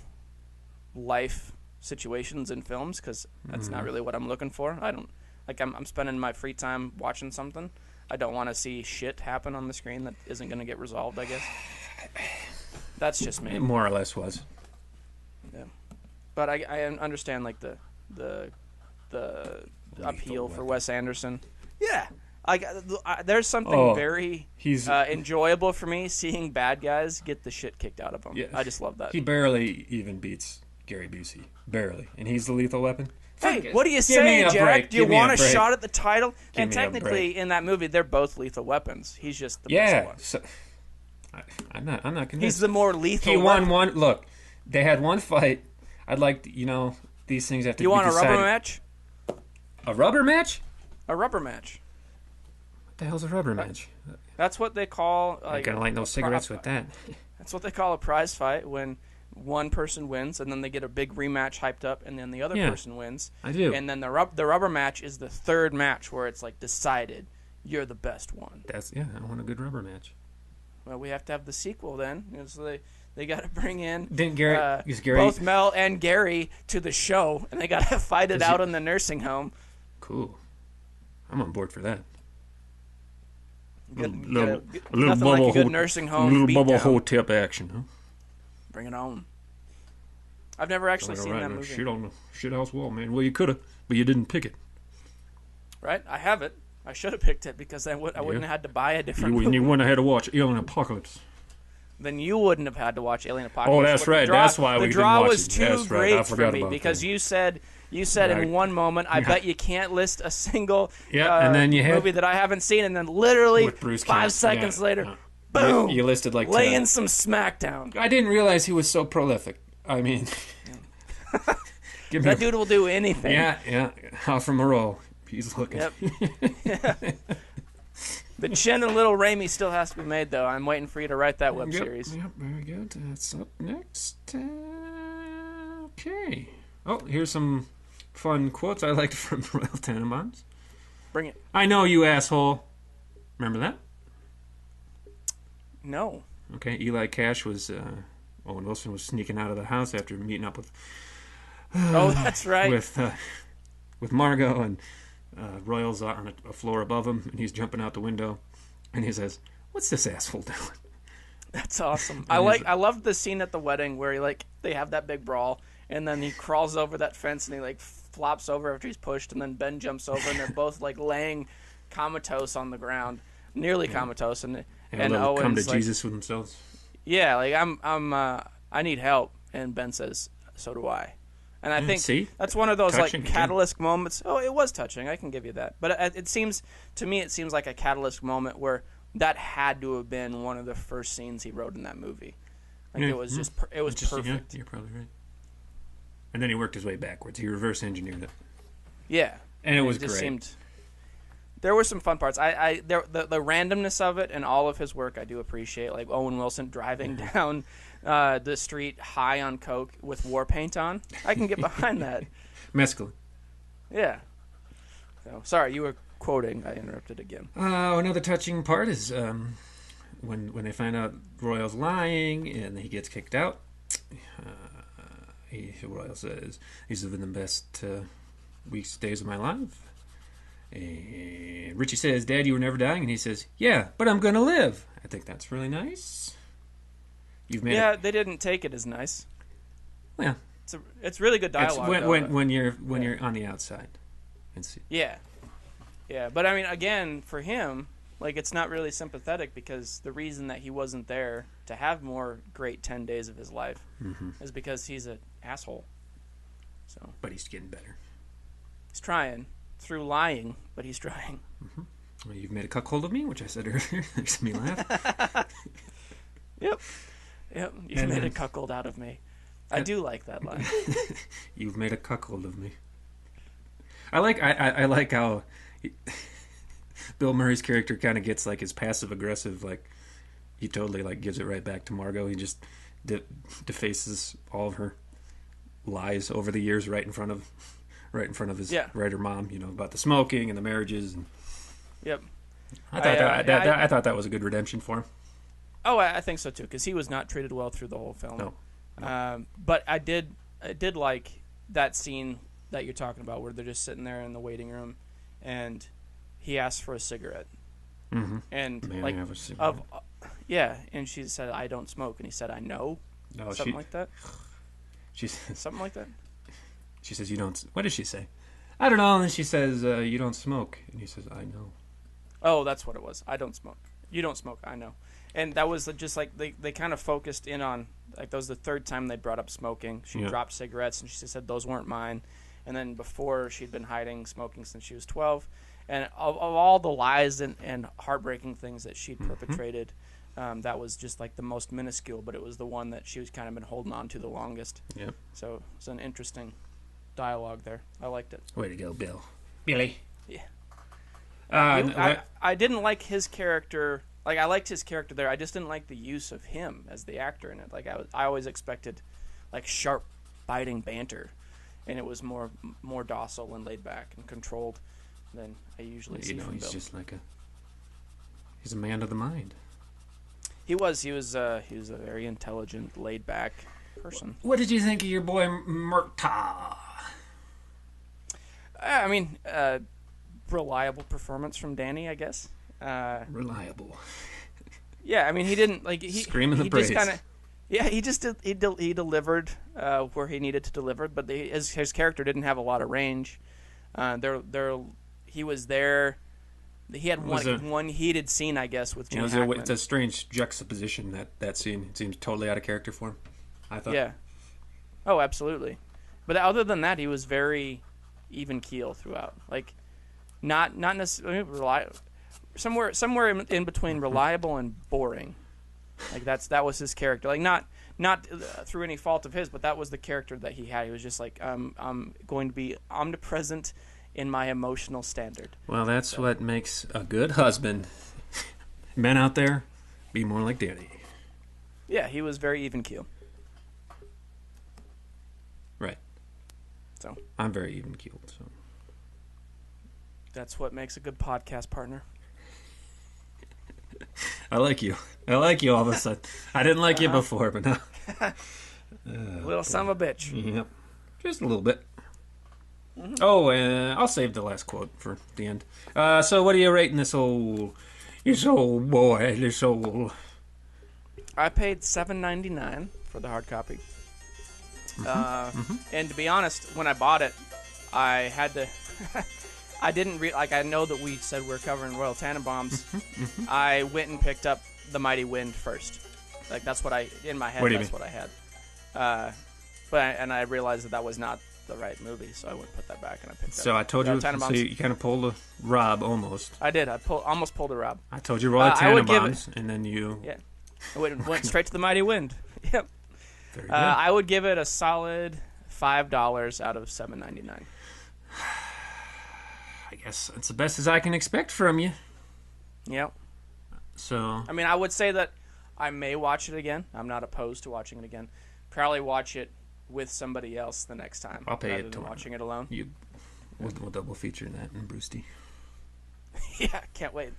life situations in films because that's not really what I'm looking for. I'm spending my free time watching something. I don't want to see shit happen on the screen that isn't going to get resolved, I guess. That's just me. It more or less was. Yeah. But I understand like the appeal for Wes Anderson. Yeah. There's something very enjoyable for me seeing bad guys get the shit kicked out of them. Yeah. I just love that. He barely even beats Gary Busey. Barely. And he's the Lethal Weapon? Hey, what do you Give me say, a Jack? break. Do you Give me a want a break. shot at the title? Give And me a technically, break. in that movie, they're both lethal weapons. He's just the best one. So, I'm not convinced. He's the more lethal He won weapon. one. Look, they had one fight. I'd like these things have to You be want a decided. rubber match? A rubber match? A rubber match. What the hell's a rubber match? That's what they call. I ain't gonna light no cigarettes with that. That's what they call a prize fight when one person wins, and then they get a big rematch hyped up, and then the other person wins. I do. And then the rubber match is the third match where it's like decided you're the best one. I want a good rubber match. Well, we have to have the sequel then. So they got to bring in Is Gary both Mel and Gary to the show, and they got to fight it out in the nursing home. Cool. I'm on board for that. Nothing like a good nursing home beatdown. hotep action, huh? Bring it on. I've never actually seen that movie. Shit on the shit house wall, man. Well, you could have, but you didn't pick it. Right? I have it. I should have picked it because I wouldn't have had to buy a different movie. You wouldn't have had to watch Alien Apocalypse. Then you wouldn't have had to watch Alien Apocalypse. Oh, that's right. That's why we didn't watch it. The draw was too great for me about because that. you said in one moment, I bet you can't list a single and then you had movie that I haven't seen, and then literally with Bruce 5 seconds later, yeah. boom! You listed like laying 10. some smackdown. I didn't realize he was so prolific. I mean, That dude will do anything. Yeah. How from Moreau. He's looking. Yep. The Chin and Little Raimi still has to be made, though. I'm waiting for you to write that web series. Yep, very good. That's up next. Okay. Oh, here's some fun quotes I liked from Royal Tenenbaums. Bring it. I know you, asshole. Remember that? No. Okay, Eli Cash was... Owen Wilson was sneaking out of the house after meeting up with... Oh, that's right. With Margot, and Royal's on a floor above him, and he's jumping out the window, and he says, "What's this asshole doing?" That's awesome. I love the scene at the wedding where they have that big brawl, and then he crawls over that fence and he flops over after he's pushed, and then Ben jumps over, and they're both laying comatose on the ground, nearly comatose, and Owen's come to Jesus with themselves. Yeah, I need help, and Ben says, "So do I." And I think that's one of those touching, catalyst moments. Oh, it was touching. I can give you that. But it seems like a catalyst moment where that had to have been one of the first scenes he wrote in that movie. It was perfect. You're probably right. And then he worked his way backwards. He reverse engineered it. Yeah, and it was great. There were some fun parts. The randomness of it and all of his work I do appreciate. Like Owen Wilson driving down the street high on coke with war paint on. I can get behind that. Mescaline. Yeah. So, sorry, you were quoting. I interrupted again. Another touching part is when they find out Royal's lying and he gets kicked out. Royal says, "These have been the best days of my life." And Richie says, "Dad, you were never dying," and he says, "Yeah, but I'm gonna live." I think that's really nice. They didn't take it as nice. Well, it's really good dialogue. When you're on the outside. Yeah. But I mean, again, for him, it's not really sympathetic because the reason that he wasn't there to have more great 10 days of his life is because he's an asshole. So, but he's getting better. He's trying. Through lying, but he's trying. Mm-hmm. Well, you've made a cuckold of me, which I said earlier. Makes me laugh. Yep. You've made a cuckold out of me. I do like that line. You've made a cuckold of me. I like how Bill Murray's character kind of gets his passive aggressive. He totally gives it right back to Margot. He just defaces all of her lies over the years right in front of his writer mom, about the smoking and the marriages. And yep. I thought that was a good redemption for him. Oh, I think so too, because he was not treated well through the whole film. No. But I did like that scene that you're talking about, where they're just sitting there in the waiting room, and he asked for a cigarette, and May I have a cigarette? and she said, "I don't smoke," and he said, "I know," like that. She says something like that. She says, "You don't." What does she say? I don't know. And then she says, "You don't smoke," and he says, "I know." Oh, that's what it was. I don't smoke. You don't smoke. I know. And that was just they kind of focused in on that was the third time they brought up smoking. She dropped cigarettes and she said those weren't mine, and then before she'd been hiding smoking since she was 12. And of all the lies and heartbreaking things that she'd perpetrated, that was just like the most minuscule, but it was the one that she was kind of been holding on to the longest. Yep. So it's an interesting dialogue there. I liked it. Way to go, Bill. Billy. Yeah. Uh, I didn't like his character. Like, I liked his character there. I just didn't like the use of him as the actor in it. Like, I always expected, like, sharp, biting banter, and it was more docile and laid back and controlled than I usually see from he's Bill. just like he's a man of the mind. He was a very intelligent, laid back person. What did you think of your boy Murtaugh? I mean, reliable performance from Danny, I guess. Reliable. Yeah, I mean, he didn't like Screaming the he praise. just kind of. Yeah, he just he delivered where he needed to deliver, but his character didn't have a lot of range. He was there. He had one heated scene, I guess, with Gene Hackman. It's a strange juxtaposition, that scene. It seems totally out of character for him, I thought. Yeah. Oh, absolutely. But other than that, he was very even keel throughout. Like, not necessarily reliable. Somewhere in between reliable and boring. Like that was his character. Like not through any fault of his, but that was the character that he had. He was just like, I'm going to be omnipresent in my emotional standard. Well, that's what makes a good husband. Men out there, be more like Danny. Yeah, he was very even keel. Right. So I'm very even keeled. So that's what makes a good podcast partner. I like you. I like you all of a sudden. I didn't like you before, but now. Little son of a bitch. Yep. Just a little bit. Mm-hmm. Oh, I'll save the last quote for the end. So what are you rating this old boy, this old... I paid $7.99 for the hard copy. And to be honest, when I bought it, I had to... I didn't I know that we said we're covering Royal Tanenbaums. I went and picked up The Mighty Wind first. Like, that's what in my head, that's what I had. But I realized that was not the right movie, so I went and put that back and I picked up. So I told you, so you kind of pulled a Rob almost. I did. I almost pulled a Rob. I told you Royal Tenenbaums, and then you... Yeah. I went straight to The Mighty Wind. Yep. Very good. I would give it a solid $5 out of $7.99. I guess it's the best as I can expect from you. Yep. So... I mean, I would say that I may watch it again. I'm not opposed to watching it again. Probably watch it with somebody else the next time. I'll pay rather it than tomorrow. Watching it alone. We'll double feature that in Brewsty. Yeah, can't wait.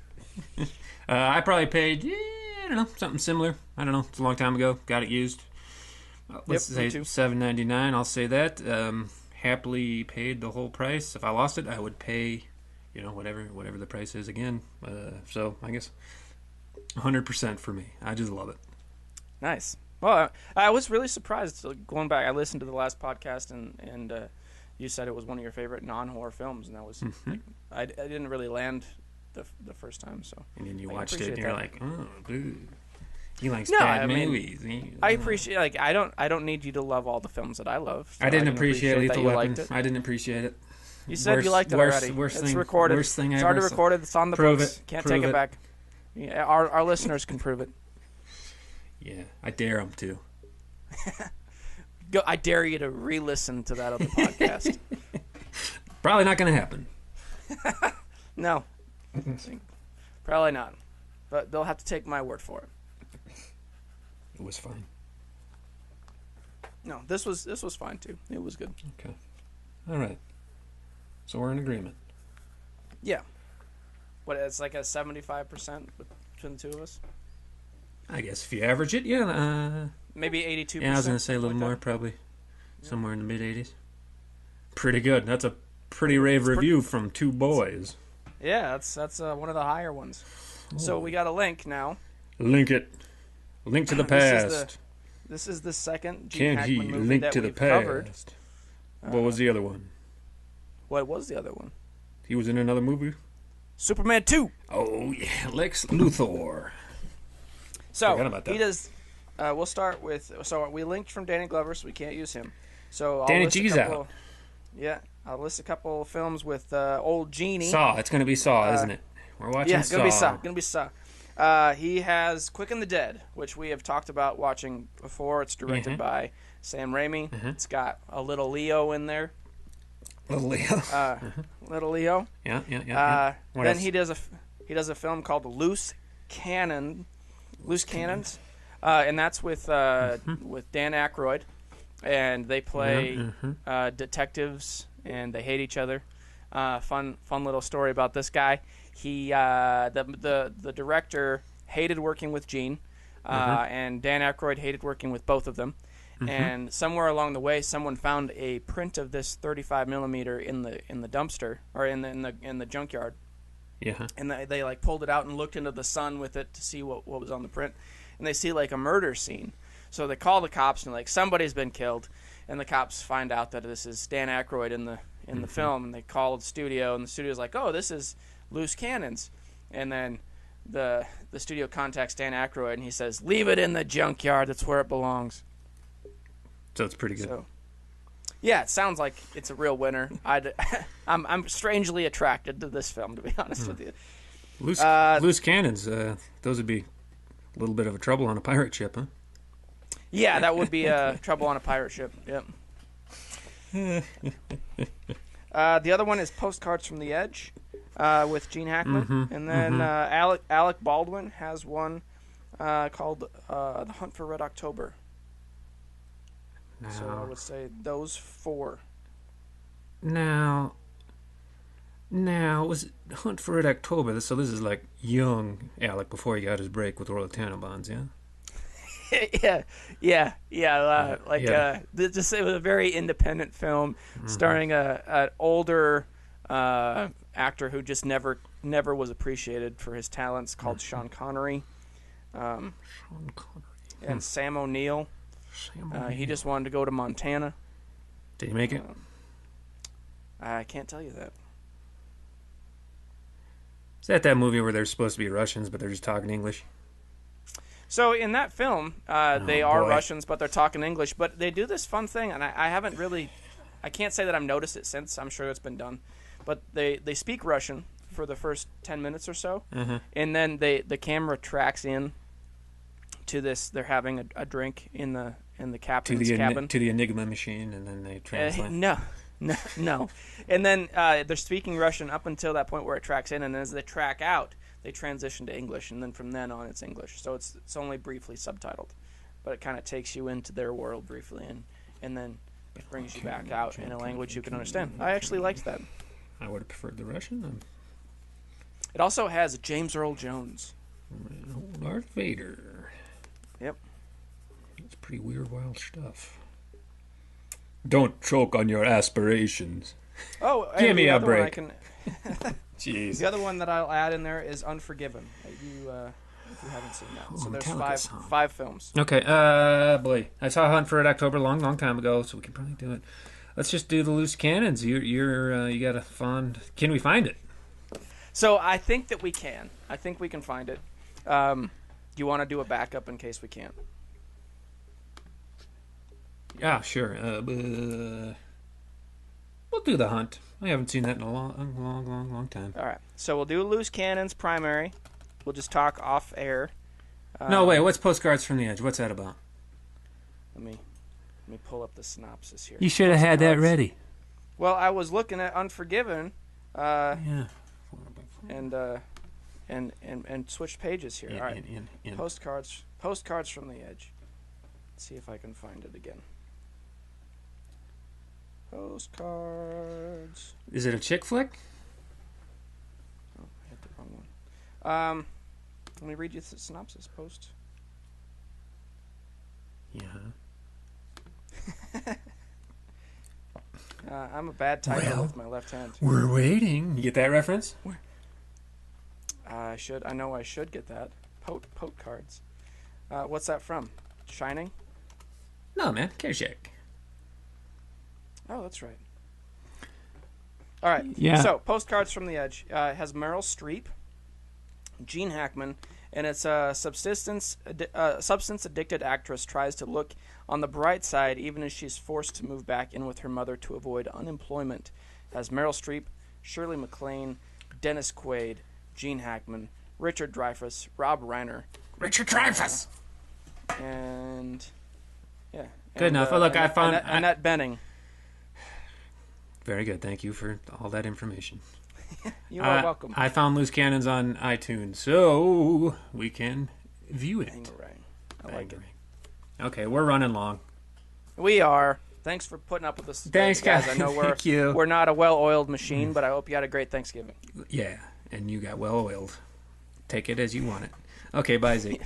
I probably paid, I don't know, something similar. I don't know. It's a long time ago. Got it used. Let's say $7.99. I'll say that. Happily paid the whole price. If I lost it, I would pay, whatever the price is again. So I guess 100% for me. I just love it. Nice. Well, I was really surprised going back. I listened to the last podcast, and you said it was one of your favorite non-horror films, and that was I didn't really land the first time. So and then you watched it, and you're like, oh, dude, he likes movies. I appreciate I don't need you to love all the films that I love. So I didn't appreciate Lethal Weapon. I didn't appreciate it. You said you liked it already. It's recorded. Worst thing it's ever. already recorded. It's on the books. Can't take it back. Yeah, our listeners can prove it. Yeah, I dare them to. I dare you to re-listen to that other podcast. Probably not going to happen. No. Probably not. But they'll have to take my word for it. It was fine. No, this was fine too. It was good. Okay. All right. So we're in agreement. Yeah. What, it's like a 75% between the two of us? I guess if you average it, yeah. Maybe 82%. Yeah, I was going to say a little more, probably. Yeah. Somewhere in the mid-80s. Pretty good. That's a pretty rave review from two boys. Yeah, that's one of the higher ones. Oh. So we got a link now. Link it. Link to the past. This is the second Gene Hackman movie link that to the we've past. covered. What was the other one? What was the other one? He was in another movie? Superman 2. Oh, yeah. Lex Luthor. So, forgot about that. He does... we'll start with... So, we linked from Danny Glover, so we can't use him. So Danny G's out. Yeah. I'll list a couple of films with old Genie. Saw. It's going to be Saw, isn't it? We're watching Yeah, Saw. Gonna be Saw. He has Quick and the Dead, which we have talked about watching before. It's directed by Sam Raimi. It's got a little Leo in there. Little Leo. Little Leo. Yeah. What Then else? he does a film called Loose Canons, and that's with Dan Aykroyd, and they play detectives, and they hate each other. Fun little story about this guy. He the director hated working with Gene, and Dan Aykroyd hated working with both of them. And somewhere along the way, someone found a print of this 35 millimeter in the dumpster or in the junkyard. Yeah. And they like pulled it out and looked into the sun with it to see what was on the print, and they see like a murder scene. So they call the cops and like somebody's been killed, and the cops find out that this is Dan Aykroyd in the film, and they call the studio, and the studio's like, oh, this is Loose Cannons, and then the studio contacts Dan Aykroyd, and he says, leave it in the junkyard. That's where it belongs. So it's pretty good. So, yeah, it sounds like it's a real winner. I'm strangely attracted to this film, to be honest with you. Loose Cannons. Those would be a little bit of a trouble on a pirate ship, huh? Yeah, that would be trouble on a pirate ship. Yep. The other one is Postcards from the Edge with Gene Hackman, and then Alec Baldwin has one called The Hunt for Red October. So I would say those four. Now, was Hunt for Red October? So this is like young Alec before he got his break with Royal Tenenbaums, yeah? Just it was a very independent film starring an older actor who just never was appreciated for his talents, called Sean Connery. Sean Connery. And Sam O'Neill. He just wanted to go to Montana. Did he make it? I can't tell you that. Is that movie where they're supposed to be Russians, but they're just talking English? So in that film, they are Russians, but they're talking English. But they do this fun thing, and I haven't really... I can't say that I've noticed it since. I'm sure it's been done. But they speak Russian for the first 10 minutes or so, and then the camera tracks in to this. They're having a drink in the captain's cabin. To the Enigma machine, and then they translate. No. And then they're speaking Russian up until that point where it tracks in, and as they track out, they transition to English, and then from then on it's English. So it's only briefly subtitled, but it kind of takes you into their world briefly, and then it brings you back out in a language you can understand. I actually liked that. I would have preferred the Russian. It also has James Earl Jones. Darth Vader. Yep. It's pretty weird, wild stuff. Don't choke on your aspirations. Oh, give me a break. Jeez. The other one that I'll add in there is Unforgiven. If you haven't seen that, so there's five films. Okay. Boy, I saw Hunt for Red October a long time ago, so we can probably do it. Let's just do the Loose Cannons. You got a fond. Can we find it? So I think that we can. I think we can find it. You want to do a backup in case we can't? Yeah, sure. We'll do The Hunt. I haven't seen that in a long time. All right. So we'll do Loose Cannons primary. We'll just talk off air. No, wait. What's Postcards from the Edge? What's that about? Let me pull up the synopsis here. You should have had that ready. Well, I was looking at Unforgiven. Yeah. And switched pages here. All right. Postcards from the Edge. Let's see if I can find it again. Postcards. Is it a chick flick? Oh, I hit the wrong one. Let me read you the synopsis. Yeah. I'm a bad typer with my left hand. We're waiting. You get that reference? I should. I know I should get that. Poke cards. What's that from? Shining? No, man. Caddyshack. Oh, that's right. All right. Yeah. So, Postcards from the Edge has Meryl Streep, Gene Hackman, and it's a substance-addicted actress tries to look on the bright side even as she's forced to move back in with her mother to avoid unemployment has Meryl Streep, Shirley MacLaine, Dennis Quaid, Gene Hackman, Richard Dreyfuss, Rob Reiner, Richard Dreyfuss. and yeah. Good enough. Look, I found Annette Bening. Very good. Thank you for all that information. You are welcome. I found Loose Canons on iTunes, so we can view it. Bang-a-rang. I like it. Okay, we're running long. We are. Thanks for putting up with us. Thanks, guys. I know Thank you. we're not a well-oiled machine, but I hope you had a great Thanksgiving. Yeah, and you got well oiled. Take it as you want it. Okay, bye, Zeke.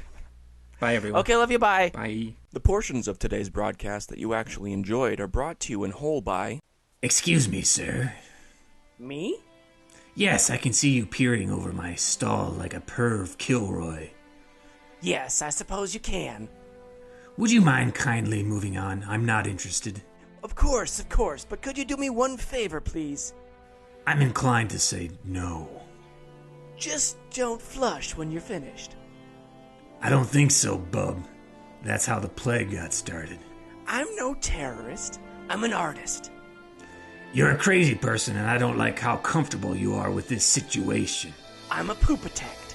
Bye, everyone. Okay, love you. Bye. Bye. The portions of today's broadcast that you actually enjoyed are brought to you in whole by... Excuse me, sir. Me? Yes, I can see you peering over my stall like a perv Kilroy. Yes, I suppose you can. Would you mind kindly moving on? I'm not interested. Of course, but could you do me one favor, please? I'm inclined to say no. Just don't flush when you're finished. I don't think so, bub. That's how the plague got started. I'm no terrorist. I'm an artist. You're a crazy person, and I don't like how comfortable you are with this situation. I'm a poopatect.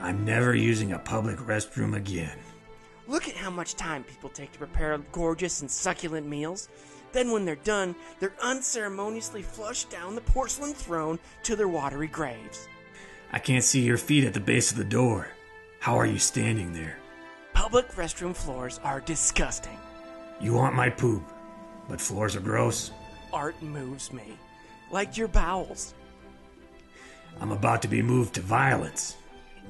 I'm never using a public restroom again. Look at how much time people take to prepare gorgeous and succulent meals. Then when they're done, they're unceremoniously flushed down the porcelain throne to their watery graves. I can't see your feet at the base of the door. How are you standing there? Public restroom floors are disgusting. You want my poop, but floors are gross? Art moves me. Like your bowels. I'm about to be moved to violence.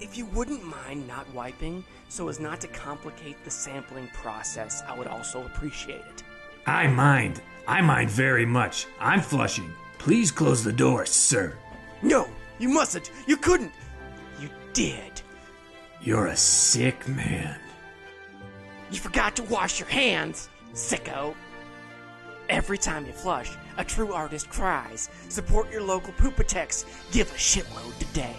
If you wouldn't mind not wiping, so as not to complicate the sampling process, I would also appreciate it. I mind. I mind very much. I'm flushing. Please close the door, sir. No, you mustn't. You couldn't. You did. You're a sick man. You forgot to wash your hands, sicko. Every time you flush, a true artist cries. Support your local poopatex. Give a shitload today.